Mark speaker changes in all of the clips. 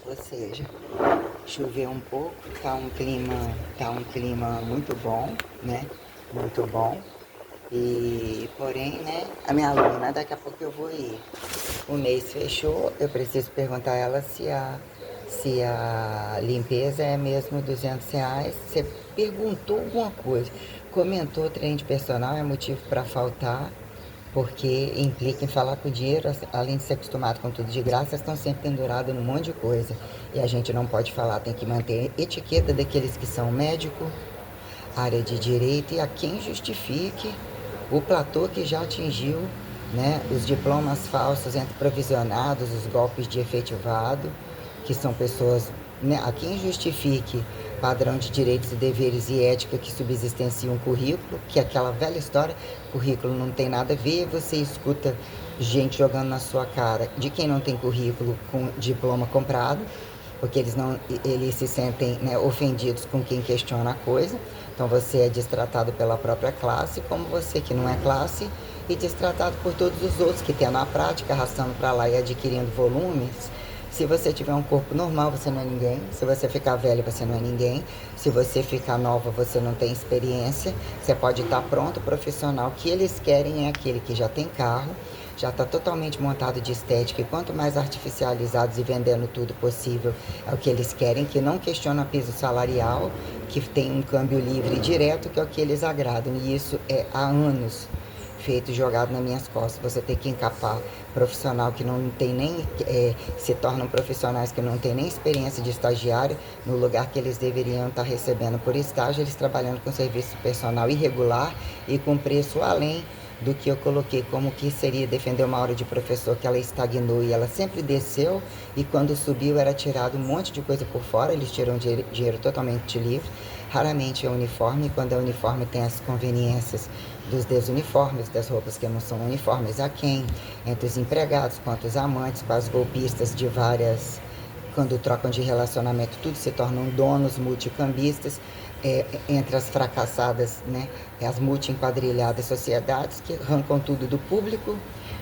Speaker 1: Ou seja, choveu um pouco, tá um clima muito bom, né? Muito bom. E porém, né, a minha aluna, daqui a pouco eu vou ir. O mês fechou, eu preciso perguntar a ela se a limpeza é mesmo R$ 200. Você perguntou alguma coisa, comentou trem de personal, é motivo para faltar, porque implica em falar com o dinheiro, além de ser acostumado com tudo de graça, estão sempre pendurados num monte de coisa. E a gente não pode falar, tem que manter etiqueta daqueles que são médico, área de direito e a quem justifique o platô que já atingiu, né, os diplomas falsos entre provisionados, os golpes de efetivado, que são pessoas, né, a quem justifique padrão de direitos e deveres e ética que subsistencia um currículo, que é aquela velha história, currículo não tem nada a ver, você escuta gente jogando na sua cara de quem não tem currículo com diploma comprado, porque eles se sentem, né, ofendidos com quem questiona a coisa. Então você é destratado pela própria classe, como você que não é classe, e destratado por todos os outros que tendo a prática, arrastando para lá e adquirindo volumes. Se você tiver um corpo normal, você não é ninguém. Se você ficar velho, você não é ninguém. Se você ficar nova, você não tem experiência. Você pode estar pronto, profissional. O que eles querem é aquele que já tem carro, já está totalmente montado de estética, e quanto mais artificializados e vendendo tudo possível, é o que eles querem, que não questiona piso salarial, que tem um câmbio livre e direto, que é o que eles agradam. E isso é há anos feito jogado nas minhas costas. Você tem que encapar profissional que não tem nem se tornam profissionais que não têm nem experiência de estagiário no lugar que eles deveriam estar recebendo por estágio, eles trabalhando com serviço personal irregular e com preço além do que eu coloquei como que seria defender uma hora de professor, que ela estagnou e ela sempre desceu, e quando subiu era tirado um monte de coisa por fora, eles tiram dinheiro totalmente livre. Raramente é uniforme, e quando é uniforme tem as conveniências dos desuniformes, das roupas que não são uniformes a quem, entre os empregados, quanto os amantes, com as golpistas de várias, quando trocam de relacionamento, tudo se tornam donos multicambistas, entre as fracassadas, né, as multi-enquadrilhadas sociedades que arrancam tudo do público,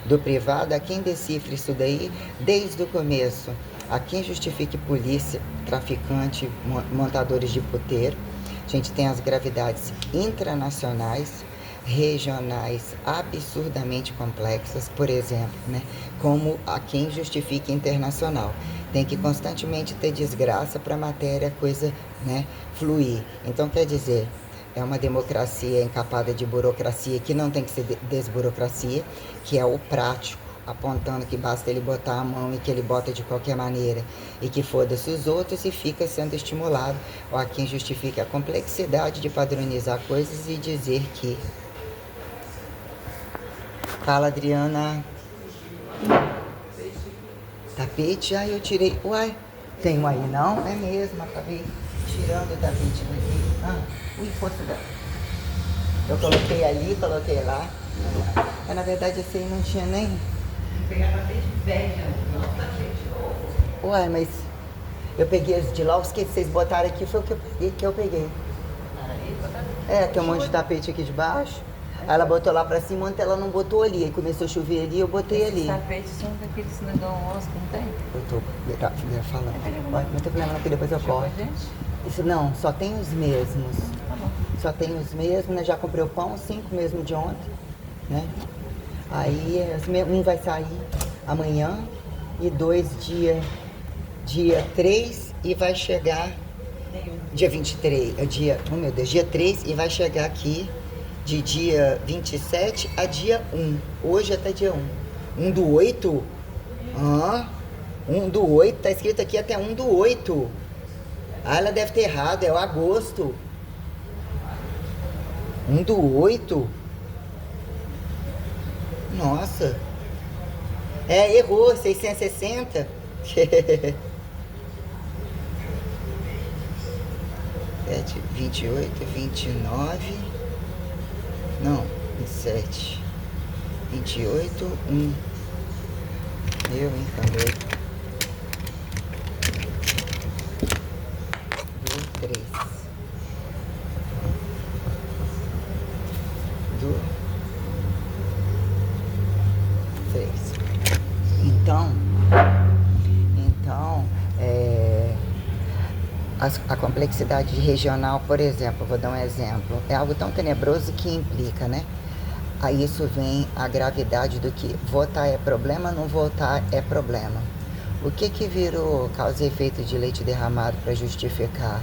Speaker 1: do privado, a quem decifre isso daí desde o começo, a quem justifique polícia, traficante, montadores de puteiro. A gente tem as gravidades intranacionais, regionais absurdamente complexas, por exemplo, né, como a quem justifique internacional. Tem que constantemente ter desgraça para a matéria, coisa, né, fluir. Então, quer dizer, é uma democracia encapada de burocracia que não tem que ser desburocracia, que é o prático, apontando que basta ele botar a mão e que ele bota de qualquer maneira e que foda-se os outros, e fica sendo estimulado, ou a quem justifica a complexidade de padronizar coisas e dizer que... Fala, Adriana. Tapete? Ah, eu tirei. Uai, tem um aí não? É mesmo, acabei tirando o tapete daqui. Ah, ui, força dela. Eu coloquei ali, coloquei lá. Mas na verdade esse aí não tinha nem. Vou pegar tapete velho, não tapete novo. Uai, mas eu peguei esse de lá, os que vocês botaram aqui foi o que eu peguei. É, tem um monte de tapete aqui de baixo. Aí ela botou lá pra cima, ontem ela não botou ali. Aí começou a chover ali, eu botei ali.
Speaker 2: Esses tapetes são daqueles negócios que não tem?
Speaker 1: Eu tô falando. Não tem problema não, que depois eu corto. Isso não, só tem os mesmos.
Speaker 2: Tá bom.
Speaker 1: Só tem os mesmos, né? Já comprei o pão, 5 mesmo de ontem, né? Aí um vai sair amanhã e 2 dia 3 e vai chegar dia 23, oh meu Deus, dia 3 e vai chegar aqui de dia 27 a dia 1. Hoje até dia 1. 1 do 8? Ah, 1 do 8, tá escrito aqui até 1 do 8. Ah, ela deve ter errado, é o agosto. 1 do 8? Nossa. É, errou, 660. 7, 28, 29. Não, 27. 28, 1. Eu, hein, também. 3. Do 3. Então, a complexidade regional, por exemplo, vou dar um exemplo, é algo tão tenebroso que implica, né? A isso vem a gravidade do que votar é problema, não votar é problema. O que virou causa e efeito de leite derramado para justificar?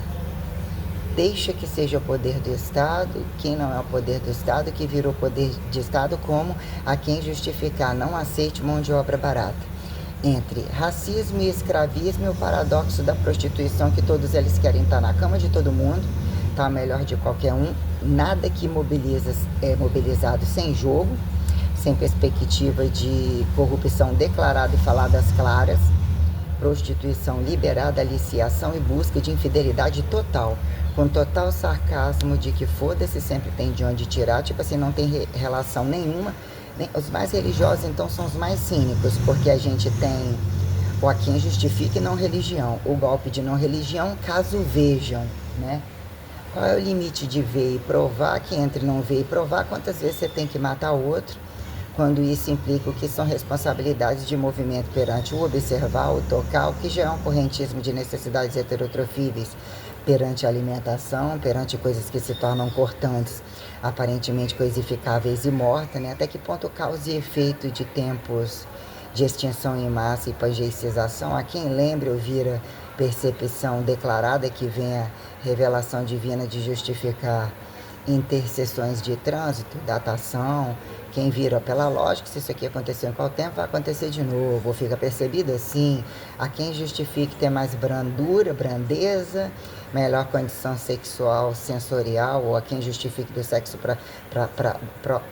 Speaker 1: Deixa que seja o poder do Estado, quem não é o poder do Estado, que virou poder de Estado, como a quem justificar não aceite mão de obra barata. Entre racismo e escravismo e o paradoxo da prostituição, que todos eles querem estar na cama de todo mundo, tá melhor de qualquer um, nada que mobiliza é mobilizado sem jogo, sem perspectiva de corrupção declarada e faladas claras, prostituição liberada, aliciação e busca de infidelidade total, com total sarcasmo de que foda-se, sempre tem de onde tirar, tipo assim, não tem relação nenhuma. Os mais religiosos, então, são os mais cínicos, porque a gente tem o a quem justifique não religião, o golpe de não religião, caso vejam, né? Qual é o limite de ver e provar, que entre não ver e provar, quantas vezes você tem que matar o outro, quando isso implica o que são responsabilidades de movimento perante o observar, o tocar, o que já é um correntismo de necessidades heterotrofíveis perante a alimentação, perante coisas que se tornam cortantes, aparentemente coisificáveis e mortas, né? Até que ponto causa e efeito de tempos de extinção em massa e pangeicização, a quem lembre ou vira percepção declarada que venha revelação divina de justificar interseções de trânsito, datação, quem vira pela lógica, se isso aqui aconteceu em qual tempo, vai acontecer de novo, ou fica percebido assim, a quem justifique ter mais brandura, brandeza, melhor condição sexual, sensorial, ou a quem justifique do sexo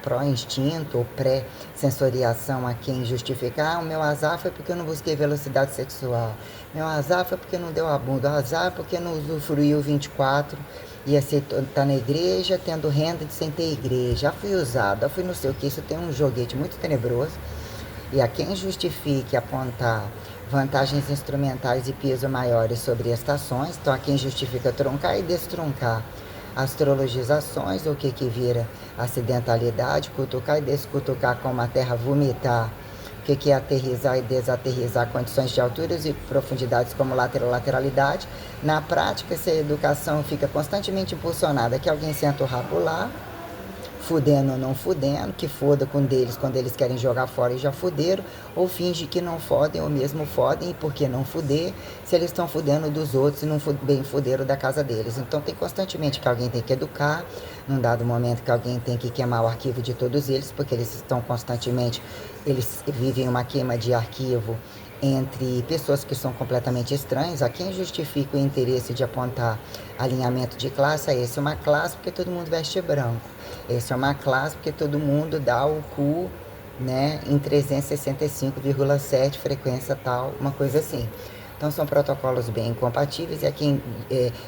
Speaker 1: pró-instinto ou pré-sensoriação, a quem justifica, o meu azar foi porque eu não busquei velocidade sexual, meu azar foi porque não deu a bunda, o azar porque não usufruiu 24, ia ser tá na igreja, tendo renda de sem ter igreja, já fui usado, já fui não sei o que, isso tem um joguete muito tenebroso, e a quem justifique apontar vantagens instrumentais e peso maiores sobre estações, então a quem justifica truncar e destruncar astrologizações, o que vira acidentalidade, cutucar e descutucar como a terra vomitar, o que é aterrizar e desaterrizar condições de alturas e profundidades como lateralidade. Na prática, se a educação fica constantemente impulsionada, que alguém senta o rabo lá, fudendo ou não fudendo, que foda com deles quando eles querem jogar fora e já fuderam, ou finge que não fodem ou mesmo fodem, e por que não fuder, se eles estão fudendo dos outros e não bem fuderam da casa deles. Então tem constantemente que alguém tem que educar, num dado momento que alguém tem que queimar o arquivo de todos eles, porque eles estão constantemente, eles vivem uma queima de arquivo entre pessoas que são completamente estranhas. A quem justifica o interesse de apontar alinhamento de classe? Esse é uma classe porque todo mundo veste branco. Esse é uma classe porque todo mundo dá o cu, né, em 365,7 frequência tal, uma coisa assim. Então são protocolos bem incompatíveis, e aqui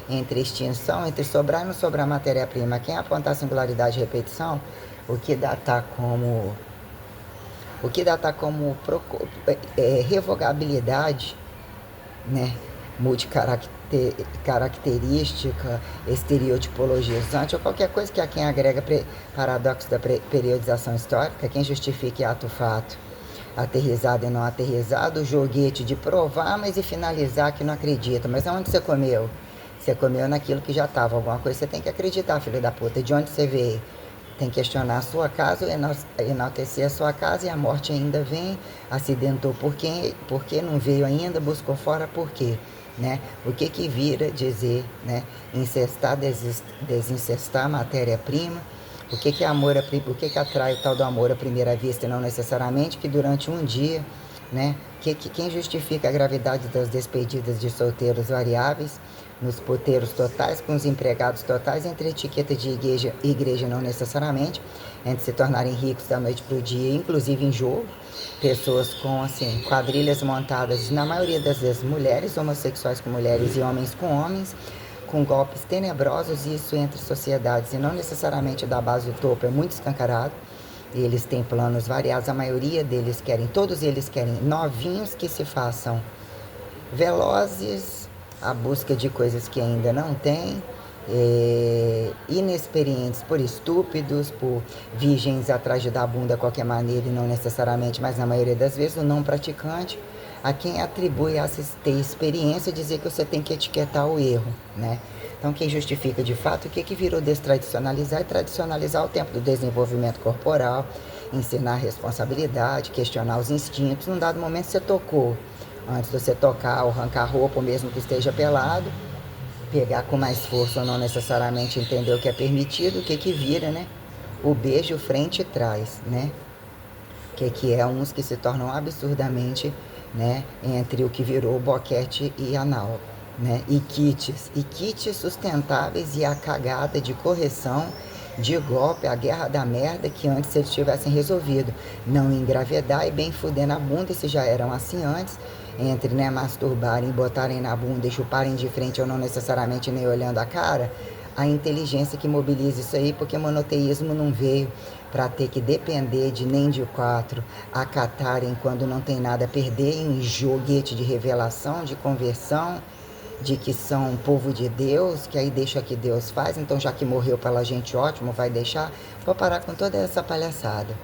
Speaker 1: entre extinção, entre sobrar e não sobrar matéria-prima, quem apontar singularidade e repetição, o que dá revogabilidade, né, multicaracterística, estereotipologizante, ou qualquer coisa que a quem agrega paradoxo da periodização histórica, quem justifique ato-fato, aterrizado e não aterrizado, o joguete de provar, mas e finalizar que não acredita. Mas aonde você comeu? Você comeu naquilo que já estava. Alguma coisa você tem que acreditar, filho da puta. De onde você veio? Tem que questionar a sua casa, enaltecer a sua casa, e a morte ainda vem. Acidentou por quê? Por que não veio ainda? Buscou fora por quê? Né? O que vira dizer, né? Incestar, desincestar matéria-prima. O que é amor, o que atrai o tal do amor à primeira vista, e não necessariamente que durante um dia, né? Quem justifica a gravidade das despedidas de solteiros variáveis, nos poteiros totais, com os empregados totais, entre etiqueta de igreja não necessariamente, entre se tornarem ricos da noite para o dia, inclusive em jogo, pessoas com, assim, quadrilhas montadas, na maioria das vezes mulheres, homossexuais com mulheres e homens com homens, com golpes tenebrosos, isso entre sociedades, e não necessariamente da base do topo, é muito escancarado. Eles têm planos variados, a maioria deles querem, todos eles querem novinhos que se façam velozes, a busca de coisas que ainda não têm, inexperientes por estúpidos, por virgens atrás de dar bunda de qualquer maneira e não necessariamente, mas na maioria das vezes o não praticante, a quem atribui ter experiência dizer que você tem que etiquetar o erro, né? Então, quem justifica de fato o que virou destradicionalizar e tradicionalizar o tempo do desenvolvimento corporal, ensinar responsabilidade, questionar os instintos. Num dado momento você tocou, antes de você tocar ou arrancar roupa, ou mesmo que esteja pelado, pegar com mais força ou não necessariamente entender o que é permitido, o que vira, né? O beijo frente e trás, né? Que é uns que se tornam absurdamente, né, entre o que virou boquete e anal, né, e kits sustentáveis e a cagada de correção de golpe, a guerra da merda que antes eles tivessem resolvido, não engravidar e bem fuder na bunda, se já eram assim antes, entre, né, masturbarem, botarem na bunda e chuparem de frente ou não necessariamente nem olhando a cara, a inteligência que mobiliza isso aí, porque monoteísmo não veio para ter que depender de nem de quatro acatarem quando não tem nada a perder em joguete de revelação, de conversão, de que são povo de Deus, que aí deixa que Deus faz, então já que morreu pela gente, ótimo, vai deixar. Vou parar com toda essa palhaçada.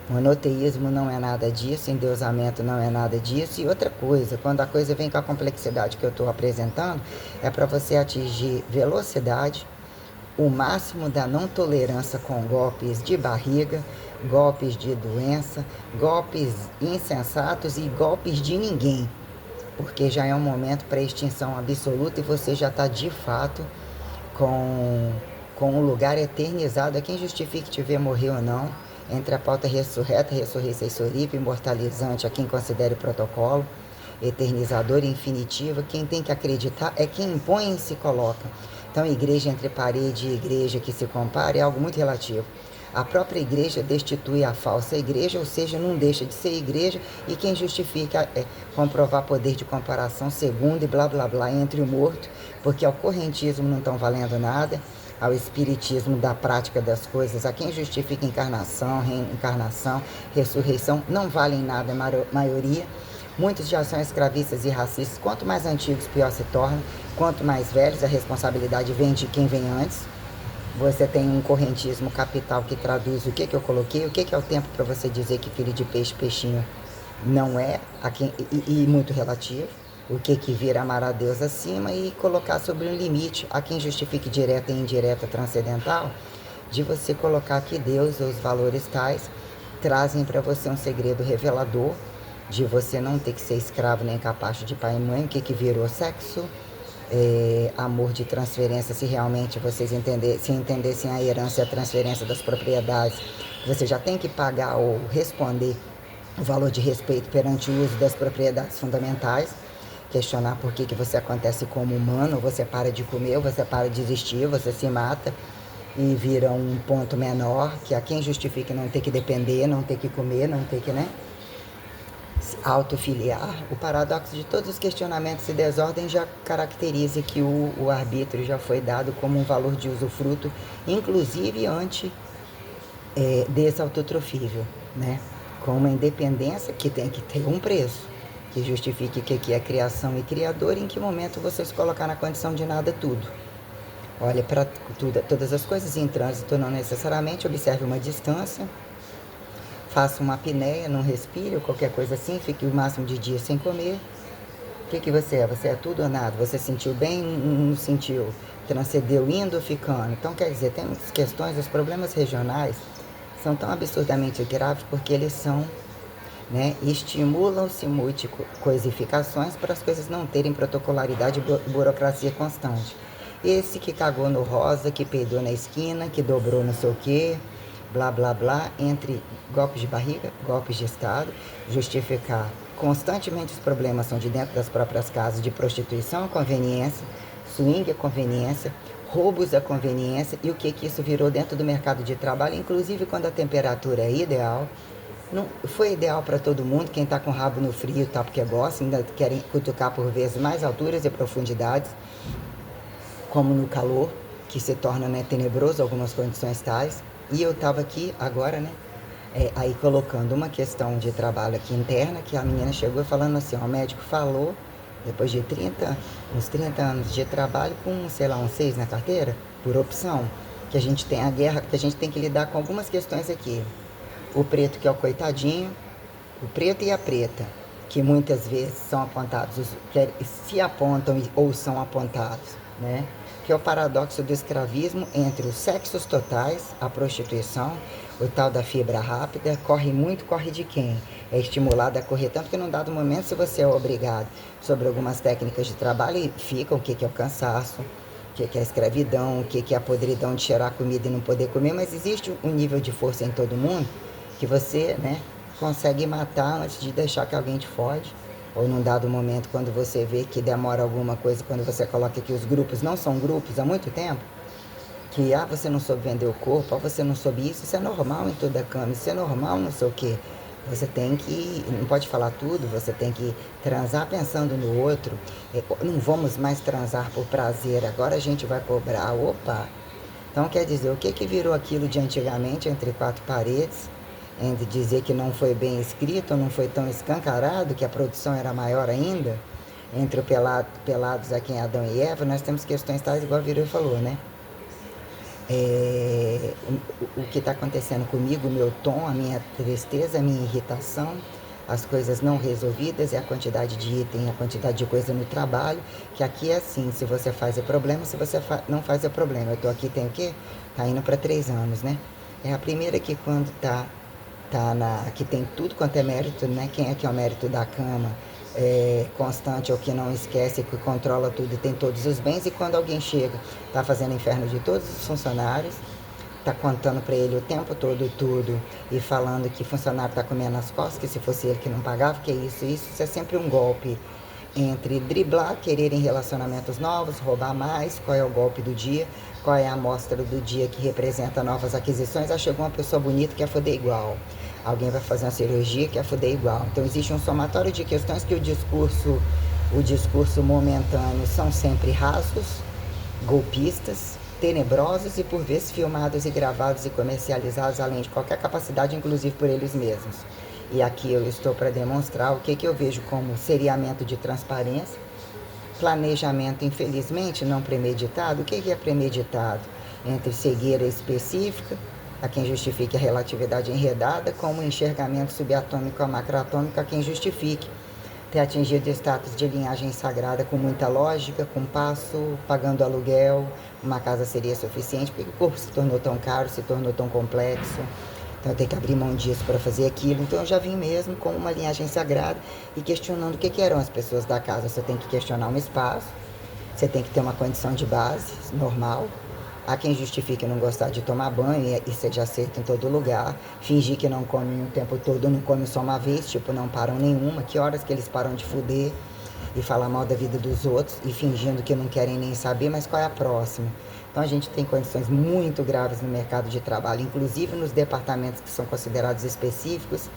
Speaker 1: Monoteísmo não é nada disso, endeusamento não é nada disso. E outra coisa, quando a coisa vem com a complexidade que eu estou apresentando, é para você atingir velocidade, o máximo da não tolerância com golpes de barriga, golpes de doença, golpes insensatos e golpes de ninguém. Porque já é um momento para extinção absoluta e você já está de fato com um lugar eternizado. É quem justifique te ver morrer ou não, entre a pauta ressurreta, ressurreição e soripe, imortalizante, a quem considere protocolo, eternizador e infinitivo. Quem tem que acreditar é quem impõe e se coloca. Então, igreja entre parede e igreja que se compara é algo muito relativo. A própria igreja destitui a falsa igreja, ou seja, não deixa de ser igreja, e quem justifica é comprovar poder de comparação segundo e blá blá blá entre o morto, porque ao correntismo não estão valendo nada, ao espiritismo da prática das coisas, a quem justifica encarnação, reencarnação, ressurreição, não valem nada a maioria. Muitos já são escravistas e racistas. Quanto mais antigos, pior se torna. Quanto mais velhos, a responsabilidade vem de quem vem antes. Você tem um correntismo capital que traduz o que eu coloquei, o que é o tempo para você dizer que filho de peixe, peixinho não é, e muito relativo. O que vira amar a Deus acima e colocar sobre um limite a quem justifique direta e indireta transcendental, de você colocar que Deus ou os valores tais trazem para você um segredo revelador, de você não ter que ser escravo nem capacho de pai e mãe, o que virou sexo, amor de transferência, se realmente vocês entendessem a herança e a transferência das propriedades, você já tem que pagar ou responder o valor de respeito perante o uso das propriedades fundamentais, questionar por que você acontece como humano, você para de comer, você para de existir, você se mata e vira um ponto menor, que a quem justifique não ter que depender, não ter que comer, não ter que, né, autofiliar. O paradoxo de todos os questionamentos e desordem já caracteriza que o arbítrio já foi dado como um valor de usufruto, inclusive desse autotrofível, né? Com uma independência que tem que ter um preço, que justifique o que é criação e criador, e em que momento você se colocar na condição de nada tudo. Olhe para todas as coisas em trânsito, não necessariamente, observe uma distância, faça uma apneia, não respire, ou qualquer coisa assim, fique o máximo de dias sem comer. O que você é? Você é tudo ou nada? Você sentiu bem, não sentiu? Transcendeu indo ou ficando? Então, quer dizer, tem questões, os problemas regionais são tão absurdamente graves porque eles são, né, estimulam-se multicoisificações para as coisas não terem protocolaridade e burocracia constante. Esse que cagou no rosa, que peidou na esquina, que dobrou não sei o quê, blá blá blá, entre golpes de barriga, golpes de Estado, justificar constantemente os problemas são de dentro das próprias casas, de prostituição a conveniência, swing a conveniência, roubos a conveniência, e o que isso virou dentro do mercado de trabalho, inclusive quando a temperatura é ideal. Não foi ideal para todo mundo, quem está com o rabo no frio tá porque gosta, ainda querem cutucar por vezes mais alturas e profundidades, como no calor, que se torna, né, tenebroso algumas condições tais. E eu estava aqui agora, né, aí colocando uma questão de trabalho aqui interna, que a menina chegou falando assim, ó, o médico falou, depois de uns 30 anos de trabalho, com, sei lá, uns 6 na carteira, por opção, que a gente tem a guerra, que a gente tem que lidar com algumas questões aqui. O preto, que é o coitadinho, o preto e a preta, que muitas vezes são apontados, se apontam ou são apontados, né? Que é o paradoxo do escravismo entre os sexos totais, a prostituição, o tal da fibra rápida, corre muito, corre de quem? É estimulado a correr tanto que num dado momento, se você é obrigado sobre algumas técnicas de trabalho, fica o que é o cansaço, o que é a escravidão, o que é a podridão de cheirar comida e não poder comer, mas existe um nível de força em todo mundo que você, né, consegue matar antes de deixar que alguém te fode. Ou num dado momento, quando você vê que demora alguma coisa, quando você coloca que os grupos não são grupos há muito tempo, que você não soube vender o corpo, você não soube isso é normal em toda a cama, isso é normal não sei o quê. Você tem que, não pode falar tudo, você tem que transar pensando no outro. Não vamos mais transar por prazer, agora a gente vai cobrar. Opa! Então quer dizer, o que virou aquilo de antigamente entre quatro paredes? Entre dizer que não foi bem escrito, não foi tão escancarado, que a produção era maior ainda, entre o pelados aqui em Adão e Eva, nós temos questões tais, igual a Virou falou, né? O que está acontecendo comigo, o meu tom, a minha tristeza, a minha irritação, as coisas não resolvidas, é a quantidade de item, a quantidade de coisa no trabalho, que aqui é assim, se você faz é problema, se você não faz é problema. Eu tô aqui, tem o quê? Tá indo para 3 anos, né? É a primeira que quando que tem tudo quanto é mérito, né? Quem é que é o mérito da cama? Constante ou que não esquece, que controla tudo e tem todos os bens, e quando alguém chega, tá fazendo inferno de todos os funcionários, tá contando para ele o tempo todo tudo e falando que funcionário tá comendo as costas, que se fosse ele que não pagava, que é isso é sempre um golpe entre driblar, quererem relacionamentos novos, roubar mais, qual é o golpe do dia, qual é a amostra do dia que representa novas aquisições. Chegou uma pessoa bonita que quer foder igual. Alguém vai fazer uma cirurgia que quer foder igual. Então existe um somatório de questões que o discurso momentâneo são sempre rasos, golpistas, tenebrosos e por vezes filmados e gravados e comercializados além de qualquer capacidade, inclusive por eles mesmos. E aqui eu estou para demonstrar o que eu vejo como seriamento de transparência, planejamento, infelizmente, não premeditado. O que é premeditado? Entre cegueira específica, a quem justifique a relatividade enredada, como enxergamento subatômico a macroatômico, a quem justifique ter atingido status de linhagem sagrada com muita lógica, com passo, pagando aluguel, uma casa seria suficiente, porque o corpo se tornou tão caro, se tornou tão complexo. Então eu tenho que abrir mão disso para fazer aquilo. Então eu já vim mesmo com uma linhagem sagrada e questionando o que eram as pessoas da casa. Você tem que questionar um espaço, você tem que ter uma condição de base normal. Há quem justifique não gostar de tomar banho e seja aceito em todo lugar. Fingir que não come o tempo todo, não come só uma vez, tipo, não param nenhuma. Que horas que eles param de fuder e falar mal da vida dos outros e fingindo que não querem nem saber, mas qual é a próxima? Então a gente tem condições muito graves no mercado de trabalho, inclusive nos departamentos que são considerados específicos,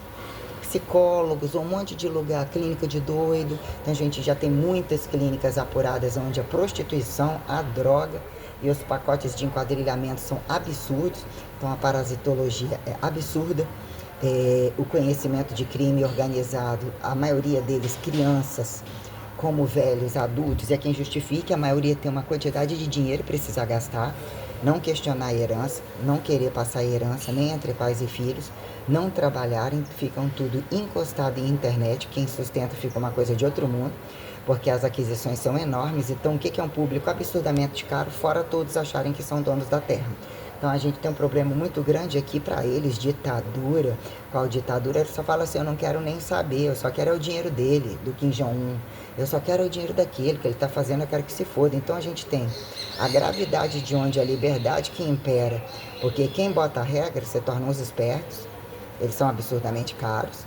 Speaker 1: psicólogos, um monte de lugar, clínica de doido. Então a gente já tem muitas clínicas apuradas onde a prostituição, a droga e os pacotes de enquadrilhamento são absurdos. Então a parasitologia é absurda. O conhecimento de crime organizado, a maioria deles crianças, como velhos, adultos, é quem justifica. A maioria tem uma quantidade de dinheiro e precisa gastar. Não questionar a herança, não querer passar a herança, nem entre pais e filhos, não trabalharem, ficam tudo encostado em internet. Quem sustenta fica uma coisa de outro mundo, porque as aquisições são enormes. Então o que é um público absurdamente caro, fora todos acharem que são donos da terra. Então a gente tem um problema muito grande aqui para eles, ditadura. Qual ditadura? Ele só fala assim, eu não quero nem saber, eu só quero o dinheiro dele, do Kim Jong-un. Eu só quero o dinheiro daquele que ele está fazendo, eu quero que se foda. Então a gente tem a gravidade de onde a liberdade que impera, porque quem bota a regra se tornam os espertos, eles são absurdamente caros.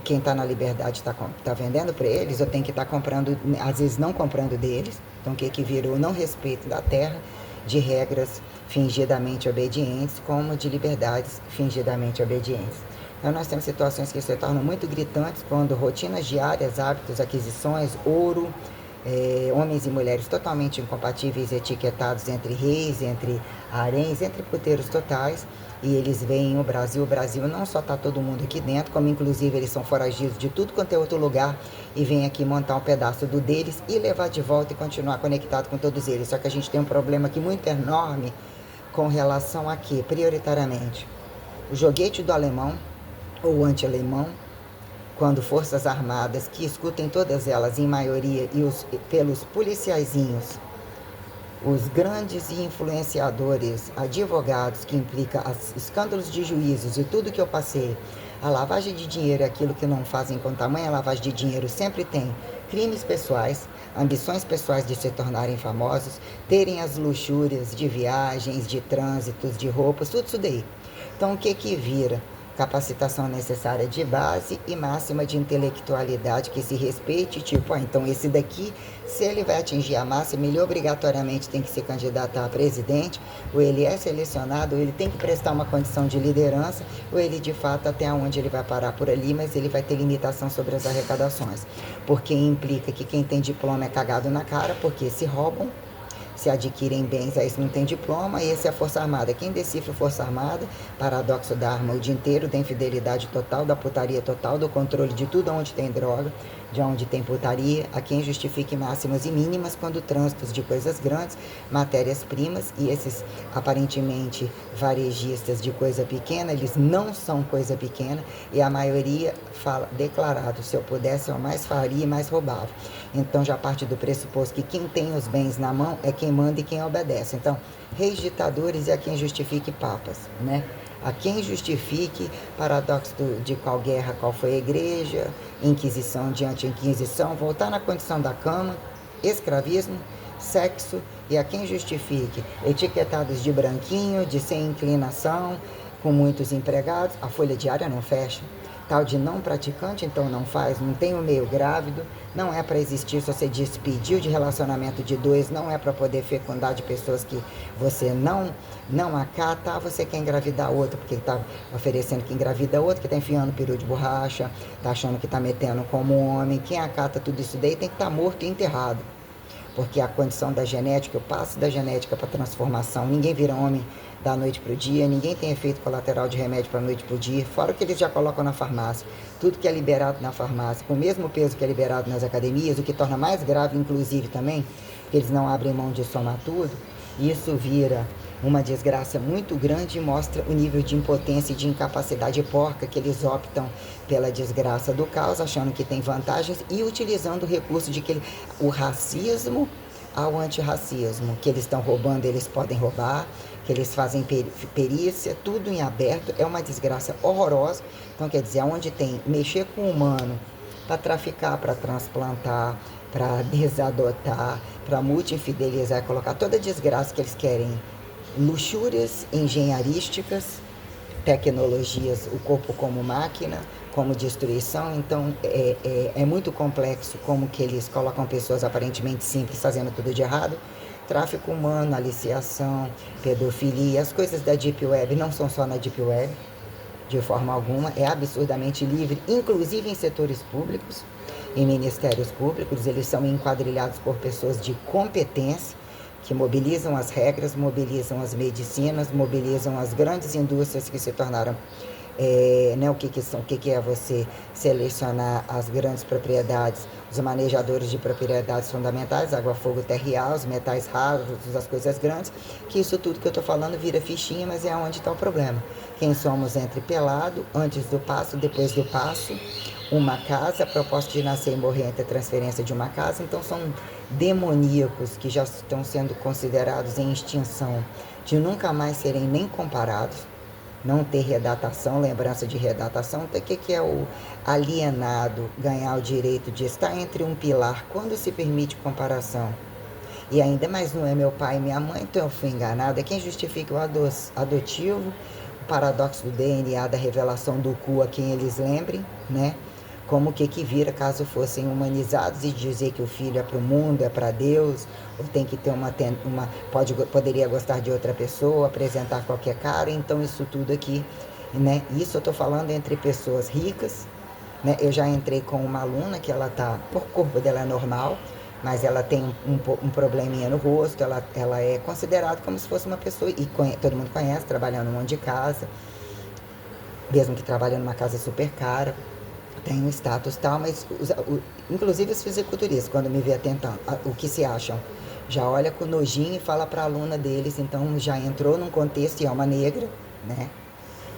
Speaker 1: Quem está na liberdade está vendendo para eles, eu tenho que estar comprando, às vezes não comprando deles. Então o que virou não respeito da terra, de regras fingidamente obedientes, como de liberdades fingidamente obedientes. Então nós temos situações que se tornam muito gritantes quando rotinas diárias, hábitos, aquisições, ouro, homens e mulheres totalmente incompatíveis, etiquetados entre reis, entre haréns, entre puteiros totais, e eles veem o Brasil não só está todo mundo aqui dentro, como inclusive eles são foragidos de tudo quanto é outro lugar e vêm aqui montar um pedaço do deles e levar de volta e continuar conectado com todos eles. Só que a gente tem um problema aqui muito enorme com relação a quê? Prioritariamente, o joguete do alemão ou anti-alemão, quando Forças Armadas, que escutem todas elas em maioria, e pelos policiaizinhos, os grandes influenciadores, advogados que implicam escândalos de juízos e tudo que eu passei, a lavagem de dinheiro é aquilo que não fazem com tamanha lavagem de dinheiro, sempre tem crimes pessoais, ambições pessoais de se tornarem famosos, terem as luxúrias de viagens, de trânsitos, de roupas, tudo isso daí. Então o que vira? Capacitação necessária de base e máxima de intelectualidade que se respeite, tipo, então esse daqui, se ele vai atingir a máxima, ele obrigatoriamente tem que se candidatar a presidente, ou ele é selecionado, ou ele tem que prestar uma condição de liderança, ou ele de fato até onde ele vai parar por ali, mas ele vai ter limitação sobre as arrecadações, porque implica que quem tem diploma é cagado na cara, porque se roubam, se adquirem bens, aí se não tem diploma, e esse é a Força Armada. Quem decifra a Força Armada, paradoxo da arma o dia inteiro, da infidelidade total, da putaria total, do controle de tudo onde tem droga, de onde tem putaria, a quem justifique máximas e mínimas quando trânsitos de coisas grandes, matérias-primas, e esses aparentemente varejistas de coisa pequena, eles não são coisa pequena, e a maioria fala declarado, se eu pudesse eu mais faria e mais roubava. Então já parte do pressuposto que quem tem os bens na mão é quem manda e quem obedece. Então, reis ditadores e a quem justifique papas, né? A quem justifique paradoxo de qual guerra, qual foi a igreja, inquisição diante inquisição, voltar na condição da cama, escravismo, sexo, e a quem justifique etiquetados de branquinho, de sem inclinação, com muitos empregados, a folha diária não fecha. Tal de não praticante, então não faz, não tem o meio grávido, não é para existir, se você despediu de relacionamento de dois, não é para poder fecundar de pessoas que você não acata, você quer engravidar outra, porque está oferecendo que engravida outra, que está enfiando peru de borracha, está achando que está metendo como homem, quem acata tudo isso daí tem que estar morto e enterrado, porque a condição da genética, o passo da genética para transformação, ninguém vira homem da noite para o dia, ninguém tem efeito colateral de remédio para a noite para o dia, fora o que eles já colocam na farmácia, tudo que é liberado na farmácia, com o mesmo peso que é liberado nas academias, o que torna mais grave, inclusive, também, que eles não abrem mão de somar tudo, isso vira uma desgraça muito grande e mostra o nível de impotência e de incapacidade porca que eles optam pela desgraça do caos, achando que tem vantagens e utilizando o recurso de que o racismo ao antirracismo, que eles estão roubando, eles podem roubar, que eles fazem perícia, tudo em aberto, é uma desgraça horrorosa. Então, quer dizer, onde tem mexer com o humano para traficar, para transplantar, para desadotar, para multi-infidelizar, colocar toda a desgraça que eles querem, luxúrias engenharísticas, tecnologias, o corpo como máquina, como destruição. Então é muito complexo como que eles colocam pessoas aparentemente simples fazendo tudo de errado. Tráfico humano, aliciação, pedofilia, as coisas da Deep Web não são só na Deep Web, de forma alguma, é absurdamente livre, inclusive em setores públicos, em ministérios públicos, eles são enquadrilhados por pessoas de competência, que mobilizam as regras, mobilizam as medicinas, mobilizam as grandes indústrias que se tornaram, né, o que é você selecionar as grandes propriedades, os manejadores de propriedades fundamentais, água, fogo, terra e ar, os metais raros, as coisas grandes, que isso tudo que eu estou falando vira fichinha, mas é onde está o problema. Quem somos entre pelado, antes do passo, depois do passo, uma casa, a proposta de nascer e morrer entre a transferência de uma casa, então são demoníacos que já estão sendo considerados em extinção, de nunca mais serem nem comparados, não ter redatação, lembrança de redatação. Então, o que é o alienado ganhar o direito de estar entre um pilar quando se permite comparação? E ainda mais não é meu pai e minha mãe, então eu fui enganada. Quem justifica o adotivo, o paradoxo do DNA, da revelação do cu a quem eles lembrem, né? Como que vira caso fossem humanizados e dizer que o filho é para o mundo, é para Deus, ou tem que ter poderia gostar de outra pessoa, apresentar qualquer cara. Então isso tudo aqui, né? Isso eu estou falando entre pessoas ricas, né? Eu já entrei com uma aluna que ela tá, por corpo dela é normal, mas ela tem um probleminha no rosto, ela é considerada como se fosse uma pessoa, e todo mundo conhece, trabalhando num monte de casa, mesmo que trabalhando numa casa super cara, tem um status tal, mas inclusive os fisiculturistas, quando me vê atentando, o que se acham, já olha com nojinho e fala para a aluna deles, então já entrou num contexto, e é uma negra, né?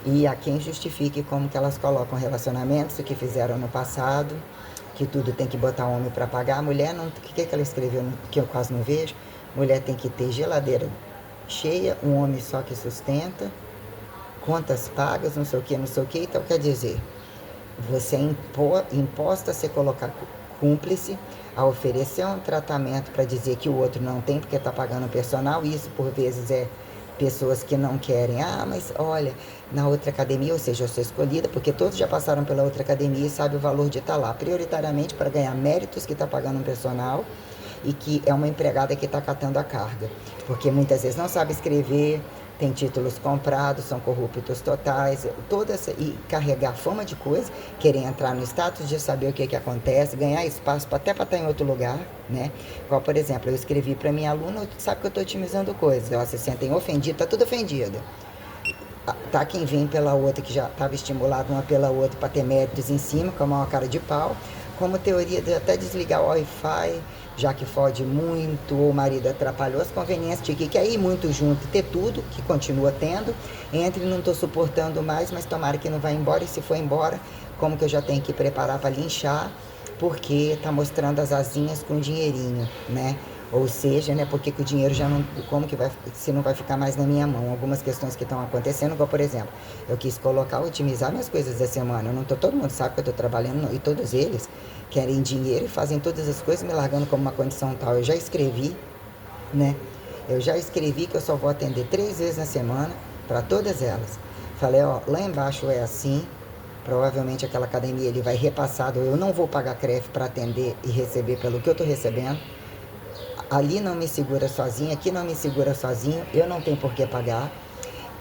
Speaker 1: E há quem justifique como que elas colocam relacionamentos, o que fizeram no passado, que tudo tem que botar homem para pagar. A mulher não. O que ela escreveu, que eu quase não vejo? Mulher tem que ter geladeira cheia, um homem só que sustenta, contas pagas, não sei o que, não sei o que. Então, quer dizer, você é imposta a se colocar cúmplice, a oferecer um tratamento para dizer que o outro não tem porque está pagando o personal. E isso, por vezes, é pessoas que não querem. Ah, mas olha, na outra academia, ou seja, eu sou escolhida porque todos já passaram pela outra academia e sabem o valor de estar lá, prioritariamente para ganhar méritos que está pagando um personal e que é uma empregada que está catando a carga, porque muitas vezes não sabe escrever, tem títulos comprados, são corruptos totais, toda essa, e carregar fama de coisa, querer entrar no status de saber o que acontece, ganhar espaço até para estar em outro lugar, né? Igual, por exemplo, eu escrevi para minha aluna, sabe que eu estou otimizando coisas, elas se sentem ofendidas, tá tudo ofendida. Tá quem vem pela outra, que já estava estimulado uma pela outra para ter méritos em cima, como uma cara de pau, como teoria de até desligar o Wi-Fi, já que fode muito, ou o marido atrapalhou as conveniências de que quer ir muito junto e ter tudo, que continua tendo, entre não estou suportando mais, mas tomara que não vá embora, e se for embora, como que eu já tenho que preparar para linchar, porque tá mostrando as asinhas com dinheirinho, né? Ou seja, né, porque que o dinheiro já não, como que vai, se não vai ficar mais na minha mão. Algumas questões que estão acontecendo, igual, por exemplo, eu quis colocar, otimizar minhas coisas da semana. Eu não tô, todo mundo sabe que eu estou trabalhando, e todos eles querem dinheiro e fazem todas as coisas me largando como uma condição tal. Eu já escrevi, né? Eu já escrevi que eu só vou atender 3 vezes na semana para todas elas. Falei, ó, lá embaixo é assim, provavelmente aquela academia ele vai repassado, eu não vou pagar CREF para atender e receber pelo que eu estou recebendo. Ali não me segura sozinho, aqui não me segura sozinho, eu não tenho por que pagar.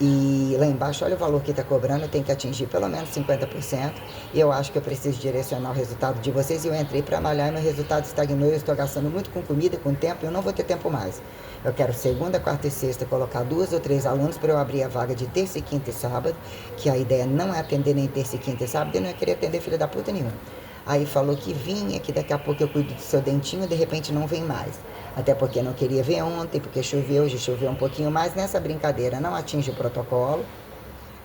Speaker 1: E lá embaixo, olha o valor que está cobrando, eu tenho que atingir pelo menos 50%. E eu acho que eu preciso direcionar o resultado de vocês. E eu entrei para malhar e meu resultado estagnou. Eu estou gastando muito com comida, com tempo, e eu não vou ter tempo mais. Eu quero segunda, quarta e sexta colocar 2 ou 3 alunos para eu abrir a vaga de terça, quinta e sábado. Que a ideia não é atender nem terça, quinta e sábado. Eu não ia querer atender filha da puta nenhuma. Aí falou que vinha, que daqui a pouco eu cuido do seu dentinho, de repente não vem mais. Até porque não queria ver ontem, porque choveu, hoje choveu um pouquinho mais. Nessa brincadeira não atinge o protocolo.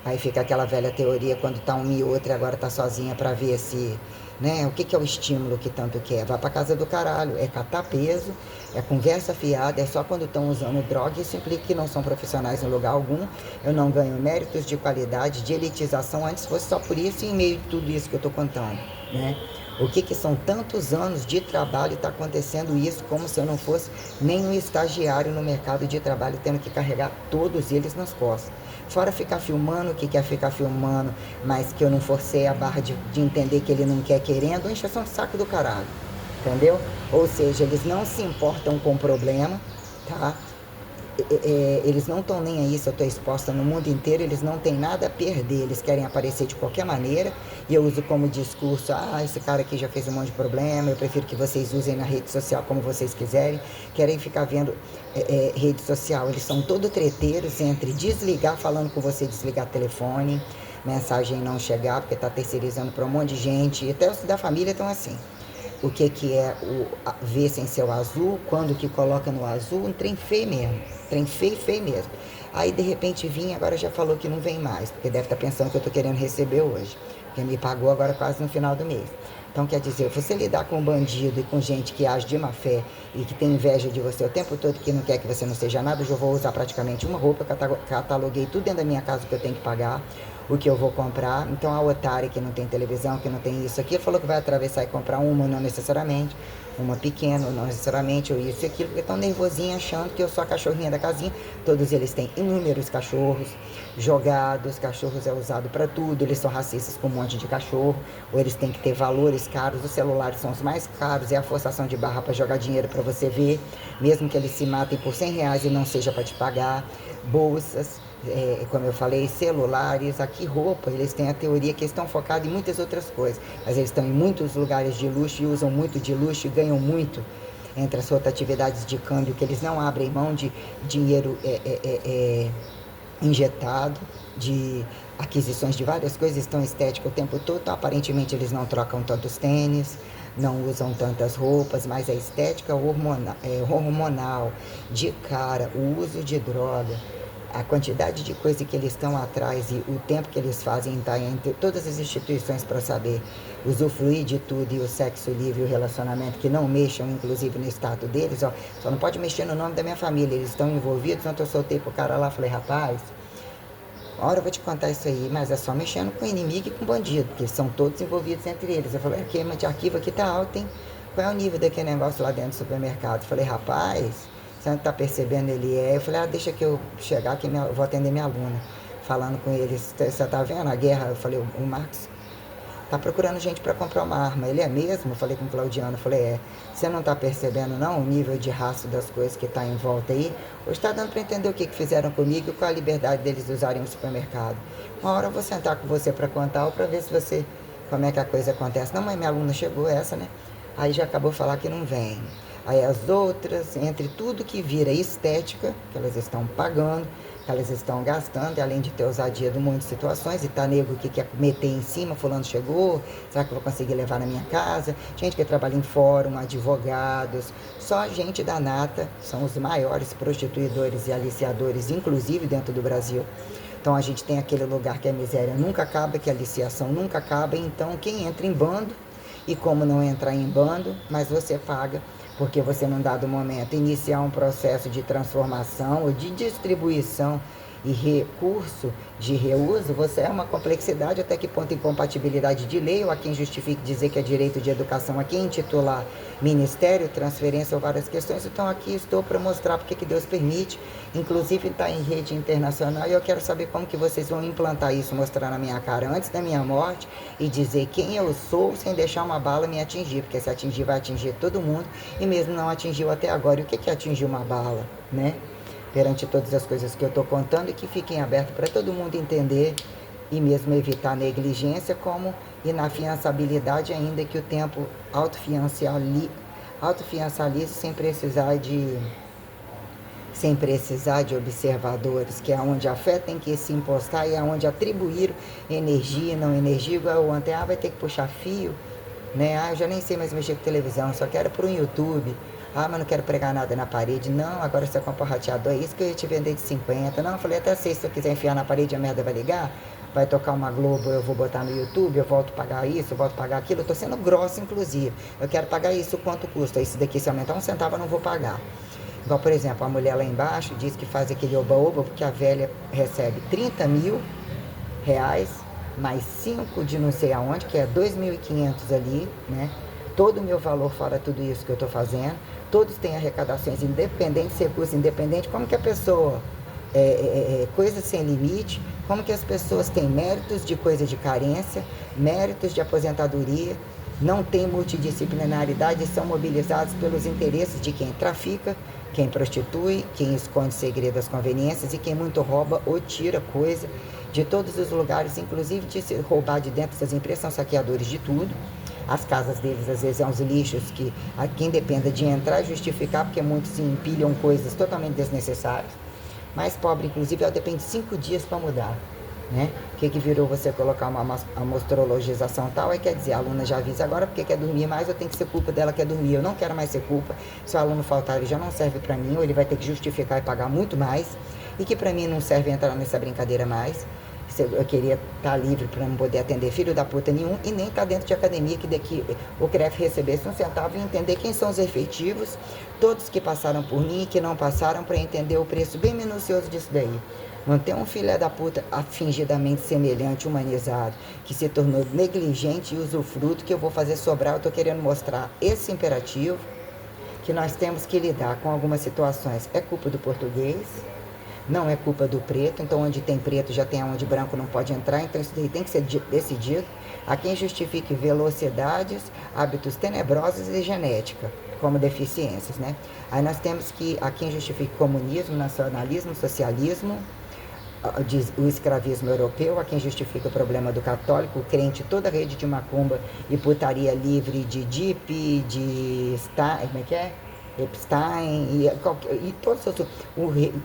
Speaker 1: Aí fica aquela velha teoria, quando tá uma e outra, agora tá sozinha para ver se, né, o que é o estímulo que tanto quer. Vai pra casa do caralho, é catar peso, é conversa fiada, é só quando estão usando droga. Isso implica que não são profissionais em lugar algum. Eu não ganho méritos de qualidade, de elitização, antes fosse só por isso, e em meio de tudo isso que eu tô contando, né? O que são tantos anos de trabalho e está acontecendo isso como se eu não fosse nenhum estagiário no mercado de trabalho, tendo que carregar todos eles nas costas. Fora ficar filmando o que quer ficar filmando, mas que eu não forcei a barra de entender que ele não quer querendo, encheção de saco do caralho, entendeu? Ou seja, eles não se importam com o problema, tá? Eles não estão nem aí se eu estou exposta no mundo inteiro, eles não têm nada a perder, eles querem aparecer de qualquer maneira, e eu uso como discurso, esse cara aqui já fez um monte de problema, eu prefiro que vocês usem na rede social como vocês quiserem. Querem ficar vendo rede social, eles são todo treteiros entre desligar, falando com você, desligar telefone, mensagem não chegar, porque está terceirizando para um monte de gente, e até os da família estão assim. O que é o ver sem ser o azul, quando que coloca no azul, um trem feio mesmo, trem feio, feio mesmo. Aí de repente vinha, agora já falou que não vem mais, porque deve estar pensando que eu estou querendo receber hoje, porque me pagou agora quase no final do mês. Então quer dizer, você lidar com bandido e com gente que age de má fé e que tem inveja de você o tempo todo, que não quer que você não seja nada, eu já vou usar praticamente uma roupa, eu cataloguei tudo dentro da minha casa que eu tenho que pagar, o que eu vou comprar. Então a otária que não tem televisão, que não tem isso aqui, falou que vai atravessar e comprar uma, não necessariamente, uma pequena, não necessariamente, ou isso e aquilo, porque estão nervosinhos achando que eu sou a cachorrinha da casinha. Todos eles têm inúmeros cachorros jogados, cachorros é usado para tudo, eles são racistas com um monte de cachorro, ou eles têm que ter valores caros, os celulares são os mais caros, é a forçação de barra para jogar dinheiro para você ver, mesmo que eles se matem por R$ 100 e não seja para te pagar, bolsas, como eu falei, celulares, aqui roupa, eles têm a teoria que estão focados em muitas outras coisas, mas eles estão em muitos lugares de luxo e usam muito de luxo e ganham muito entre as outras atividades de câmbio, que eles não abrem mão de dinheiro injetado, de aquisições de várias coisas, estão estéticos o tempo todo, então, aparentemente eles não trocam tantos tênis, não usam tantas roupas, mas a estética hormonal, de cara, o uso de droga, a quantidade de coisa que eles estão atrás e o tempo que eles fazem tá entre todas as instituições para saber usufruir de tudo, e o sexo livre e o relacionamento, que não mexam inclusive no status deles, ó, só não pode mexer no nome da minha família, eles estão envolvidos. Ontem eu soltei pro cara lá, falei, rapaz, uma hora eu vou te contar isso aí, mas é só mexendo com inimigo e com bandido, porque são todos envolvidos entre eles. Eu falei, o queima de arquivo aqui tá alto, hein? Qual é o nível daquele negócio lá dentro do supermercado? Eu falei, rapaz, você não tá percebendo? Ele é. Eu falei, deixa que eu chegar que eu vou atender minha aluna. Falando com ele, você tá vendo a guerra? Eu falei, o Marcos tá procurando gente para comprar uma arma. Ele é mesmo? Eu falei com o Claudiano, eu falei, você não tá percebendo não o nível de rastro das coisas que tá em volta aí? Hoje tá dando para entender o que fizeram comigo e qual a liberdade deles usarem o supermercado. Uma hora eu vou sentar com você para contar ou para ver se você, como é que a coisa acontece. Não, mas minha aluna chegou essa, né? Aí já acabou de falar que não vem. Aí as outras, entre tudo que vira estética, que elas estão pagando, que elas estão gastando, e além de ter ousadia de um monte de situações, e tá nego que quer meter em cima, fulano chegou, será que eu vou conseguir levar na minha casa? Gente que trabalha em fórum, advogados, só gente da nata, são os maiores prostituidores e aliciadores, inclusive dentro do Brasil. Então a gente tem aquele lugar que a miséria nunca acaba, que a aliciação nunca acaba, então quem entra em bando, e como não entrar em bando, mas você paga, porque você num dado momento iniciar um processo de transformação ou de distribuição e recurso de reuso, você é uma complexidade, até que ponto incompatibilidade de lei, ou a quem justifique dizer que é direito de educação, a quem intitular ministério, transferência ou várias questões. Então aqui estou para mostrar porque que Deus permite, inclusive está em rede internacional, e eu quero saber como que vocês vão implantar isso, mostrar na minha cara antes da minha morte e dizer quem eu sou sem deixar uma bala me atingir, porque se atingir vai atingir todo mundo, e mesmo não atingiu até agora. E o que que atingiu uma bala, né? Perante todas as coisas que eu estou contando, e que fiquem abertas para todo mundo entender e mesmo evitar negligência, como inafiançabilidade, ainda que o tempo autofiançalize sem precisar de observadores, que é onde a fé tem que se impostar e é onde atribuir energia, não energia, igual ontem, vai ter que puxar fio, né? Eu já nem sei mais mexer com televisão, só quero para o YouTube. Mas não quero pregar nada na parede. Não, agora você compra um roteador, é isso que eu ia te vender de 50. Não, eu falei, até 6, se eu quiser enfiar na parede, a merda vai ligar. Vai tocar uma Globo, eu vou botar no YouTube, eu volto a pagar isso, eu volto a pagar aquilo. Eu tô sendo grossa, inclusive. Eu quero pagar isso, quanto custa? Esse daqui, se aumentar 1 centavo, eu não vou pagar. Igual, por exemplo, a mulher lá embaixo diz que faz aquele oba-oba porque a velha recebe 30 mil reais, mais 5 de não sei aonde, que é 2.500 ali, né? Todo o meu valor fora tudo isso que eu estou fazendo. Todos têm arrecadações independentes, recursos independentes. Como que a pessoa, coisa sem limite, como que as pessoas têm méritos de coisa de carência, méritos de aposentadoria, não têm multidisciplinaridade e são mobilizados pelos interesses de quem trafica, quem prostitui, quem esconde segredo das conveniências e quem muito rouba ou tira coisa de todos os lugares, inclusive de se roubar de dentro das empresas, são saqueadores de tudo. As casas deles, às vezes, são uns lixos que a quem dependa de entrar e justificar, porque muitos empilham coisas totalmente desnecessárias. Mais pobre, inclusive, ela depende de 5 dias para mudar, né? O que virou você colocar uma amostrologização tal? Aí quer dizer, a aluna já avisa agora porque quer dormir mais, eu tenho que ser culpa dela, quer dormir. Eu não quero mais ser culpa. Se o aluno faltar, ele já não serve para mim, ou ele vai ter que justificar e pagar muito mais. E que para mim não serve entrar nessa brincadeira mais. Eu queria estar livre para não poder atender filho da puta nenhum e nem estar dentro de academia que daqui o CREF recebesse 1 centavo e entender quem são os efetivos, todos que passaram por mim e que não passaram, para entender o preço bem minucioso disso daí. Não tem um filho da puta fingidamente semelhante, humanizado, que se tornou negligente e usufruto, que eu vou fazer sobrar. Eu estou querendo mostrar esse imperativo, que nós temos que lidar com algumas situações. É culpa do português, não é culpa do preto, então onde tem preto já tem onde branco não pode entrar, então isso daí tem que ser decidido. A quem justifique velocidades, hábitos tenebrosos e genética, como deficiências, né? Aí nós temos que, a quem justifique comunismo, nacionalismo, socialismo, o escravismo europeu, a quem justifica o problema do católico, o crente, toda a rede de macumba e putaria livre de DIP, de Stein, como é que é? Epstein e todos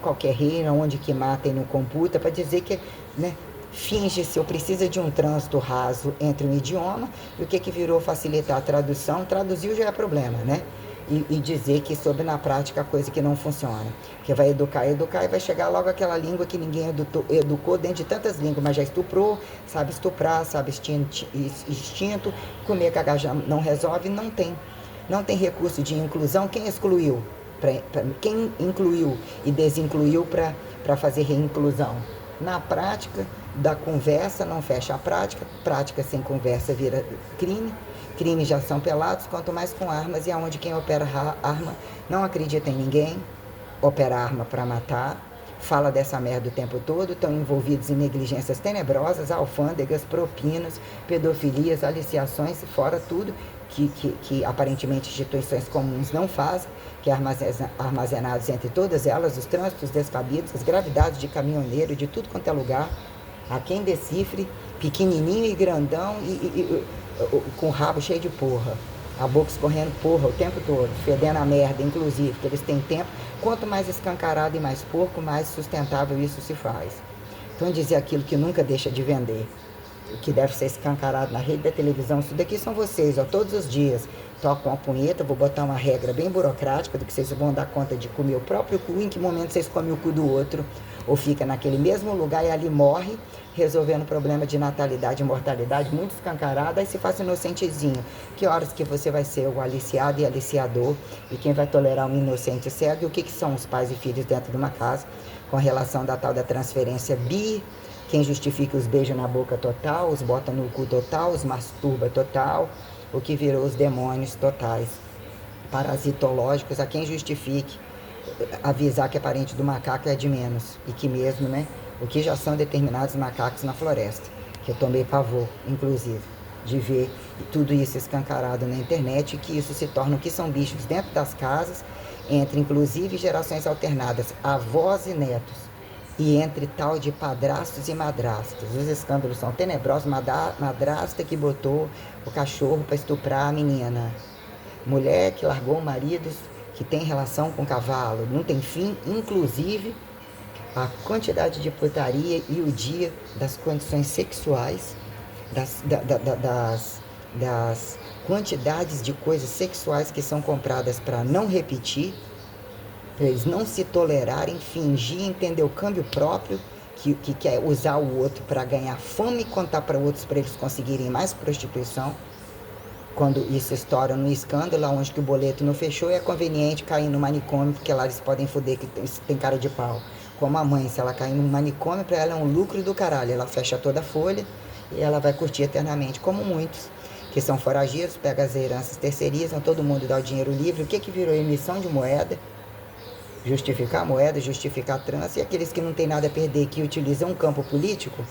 Speaker 1: qualquer reino onde que matem não computa, para dizer que, né, finge-se ou precisa de um trânsito raso entre um idioma, e o que virou facilitar a tradução, traduziu já é problema, né? e dizer que sobre na prática a coisa que não funciona. Porque vai educar e vai chegar logo aquela língua que ninguém educou dentro de tantas línguas, mas já estuprou, sabe estuprar, sabe instinto, comer cagar já não resolve, não tem. Não tem recurso de inclusão. Quem excluiu? Quem incluiu e desincluiu para fazer reinclusão? Na prática da conversa não fecha a prática, prática sem conversa vira crime, crimes já são pelados, quanto mais com armas, e aonde quem opera arma não acredita em ninguém, opera arma para matar, fala dessa merda o tempo todo, estão envolvidos em negligências tenebrosas, alfândegas, propinas, pedofilias, aliciações, fora tudo que aparentemente instituições comuns não fazem, que é armazenados entre todas elas, os trânsitos descabidos, as gravidades de caminhoneiro, de tudo quanto é lugar, a quem decifre, pequenininho e grandão, com o rabo cheio de porra, a boca escorrendo porra o tempo todo, fedendo a merda, inclusive, que eles têm tempo. Quanto mais escancarado e mais porco, mais sustentável isso se faz. Então dizer aquilo que nunca deixa de vender, que deve ser escancarado na rede da televisão, isso daqui são vocês, ó, todos os dias tocam a punheta, vou botar uma regra bem burocrática do que vocês vão dar conta de comer o próprio cu, em que momento vocês comem o cu do outro, ou fica naquele mesmo lugar e ali morre, resolvendo problema de natalidade e mortalidade muito escancarado, aí se faz inocentezinho. Que horas que você vai ser o aliciado e aliciador, e quem vai tolerar um inocente cego, e o que são os pais e filhos dentro de uma casa, com relação da tal da transferência bi, quem justifica os beijos na boca total, os bota no cu total, os masturba total, o que virou os demônios totais, parasitológicos, a quem justifique avisar que é parente do macaco é de menos, e que mesmo, né, o que já são determinados macacos na floresta, que eu tomei pavor, inclusive, de ver tudo isso escancarado na internet, e que isso se torna o que são bichos dentro das casas, entre inclusive gerações alternadas, avós e netos, e entre tal de padrastos e madrastas. Os escândalos são tenebrosos. Madrasta que botou o cachorro para estuprar a menina, mulher que largou o marido que tem relação com cavalo, não tem fim, inclusive a quantidade de putaria e o dia das condições sexuais, das quantidades de coisas sexuais que são compradas para não repetir, para eles não se tolerarem, fingir, entender o câmbio próprio, que quer usar o outro para ganhar fama e contar para outros para eles conseguirem mais prostituição. Quando isso estoura no escândalo, onde que o boleto não fechou, é conveniente cair no manicômio, porque lá eles podem foder, que tem cara de pau. Como a mãe, se ela cair no manicômio, para ela é um lucro do caralho. Ela fecha toda a folha e ela vai curtir eternamente, como muitos que são foragidos, pegam as heranças, terceirizam, todo mundo dá o dinheiro livre. O que virou emissão de moeda? Justificar a moeda, justificar a trança, e aqueles que não têm nada a perder, que utilizam um campo político,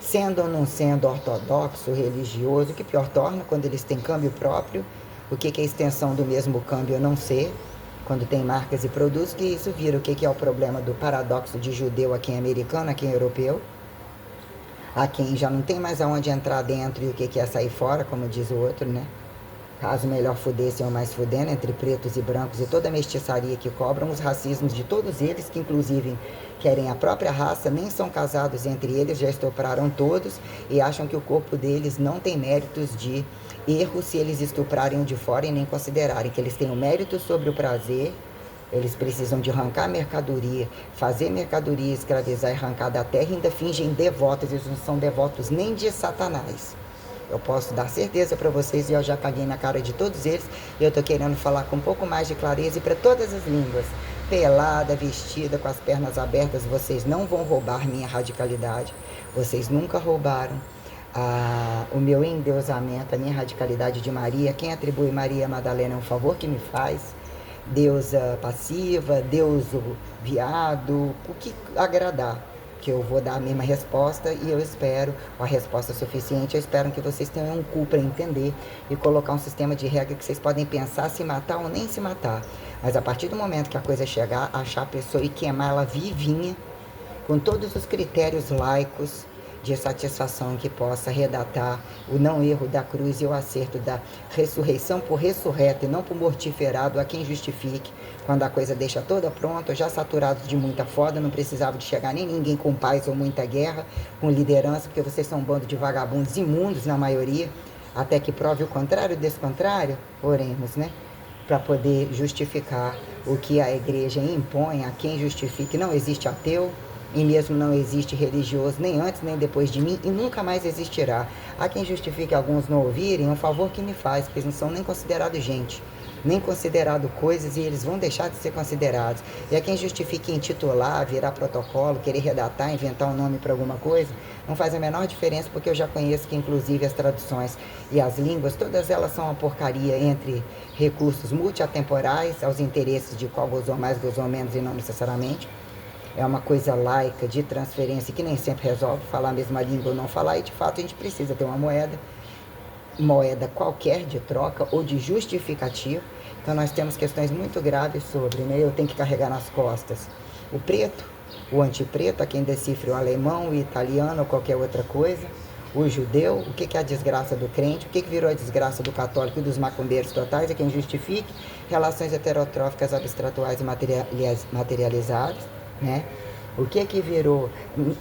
Speaker 1: sendo ou não sendo ortodoxo, religioso, o que pior torna quando eles têm câmbio próprio, o que é a extensão do mesmo câmbio eu não sei, quando tem marcas e produtos, que isso vira o que é o problema do paradoxo de judeu a quem é americano, a quem é europeu, a quem já não tem mais aonde entrar dentro e o que é sair fora, como diz o outro, né? Caso melhor fudessem ou mais fudendo, entre pretos e brancos e toda a mestiçaria que cobram, os racismos de todos eles, que inclusive querem a própria raça, nem são casados entre eles, já estupraram todos e acham que o corpo deles não tem méritos de erro se eles estuprarem o de fora e nem considerarem que eles têm o mérito sobre o prazer. Eles precisam de arrancar mercadoria, fazer mercadoria, escravizar e arrancar da terra, e ainda fingem devotos. Eles não são devotos nem de Satanás. Eu posso dar certeza para vocês, e eu já caguei na cara de todos eles, e eu tô querendo falar com um pouco mais de clareza e para todas as línguas. Pelada, vestida, com as pernas abertas, vocês não vão roubar minha radicalidade. Vocês nunca roubaram o meu endeusamento, a minha radicalidade de Maria. Quem atribui Maria Madalena é um favor que me faz. Deusa passiva, deuso viado, o que agradar, que eu vou dar a mesma resposta, e eu espero a resposta suficiente. Eu espero que vocês tenham um cu para entender e colocar um sistema de regra que vocês podem pensar se matar ou nem se matar, mas a partir do momento que a coisa chegar, achar a pessoa e queimar ela vivinha, com todos os critérios laicos de satisfação que possa redatar o não erro da cruz e o acerto da ressurreição por ressurreto e não por mortiferado, a quem justifique, quando a coisa deixa toda pronta, já saturado de muita foda, não precisava de chegar nem ninguém com paz ou muita guerra, com liderança, porque vocês são um bando de vagabundos imundos na maioria, até que prove o contrário desse contrário, oremos, né? para poder justificar o que a igreja impõe a quem justifique. Não existe ateu e mesmo não existe religioso, nem antes nem depois de mim, e nunca mais existirá. Há quem justifique alguns não ouvirem, um favor que me faz, porque eles não são nem considerados gente, nem considerado coisas, e eles vão deixar de ser considerados. E a quem justifique intitular, virar protocolo, querer redatar, inventar um nome para alguma coisa, não faz a menor diferença, porque eu já conheço que inclusive as traduções e as línguas, todas elas são uma porcaria entre recursos multiatemporais, aos interesses de qual gozou mais, gozou menos e não necessariamente. É uma coisa laica de transferência que nem sempre resolve falar a mesma língua ou não falar, e de fato a gente precisa ter uma moeda qualquer de troca ou de justificativa. Então nós temos questões muito graves sobre, né? Eu tenho que carregar nas costas o preto, o antipreto, a quem decifre o alemão, o italiano ou qualquer outra coisa, o judeu, o que é a desgraça do crente, o que virou a desgraça do católico e dos macumbeiros totais, a quem justifique relações heterotróficas abstratuais e materializadas, né? O que virou,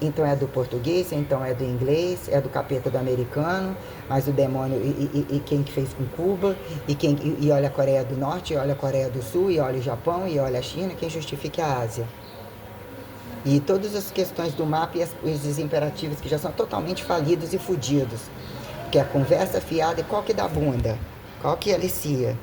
Speaker 1: então é do português, então é do inglês, é do capeta do americano, mas o demônio, e quem que fez com Cuba, e olha a Coreia do Norte, e olha a Coreia do Sul, e olha o Japão, e olha a China, quem justifica a Ásia. E todas as questões do mapa e os imperativos que já são totalmente falidos e fudidos, que é a conversa fiada e qual que dá bunda, qual que alicia.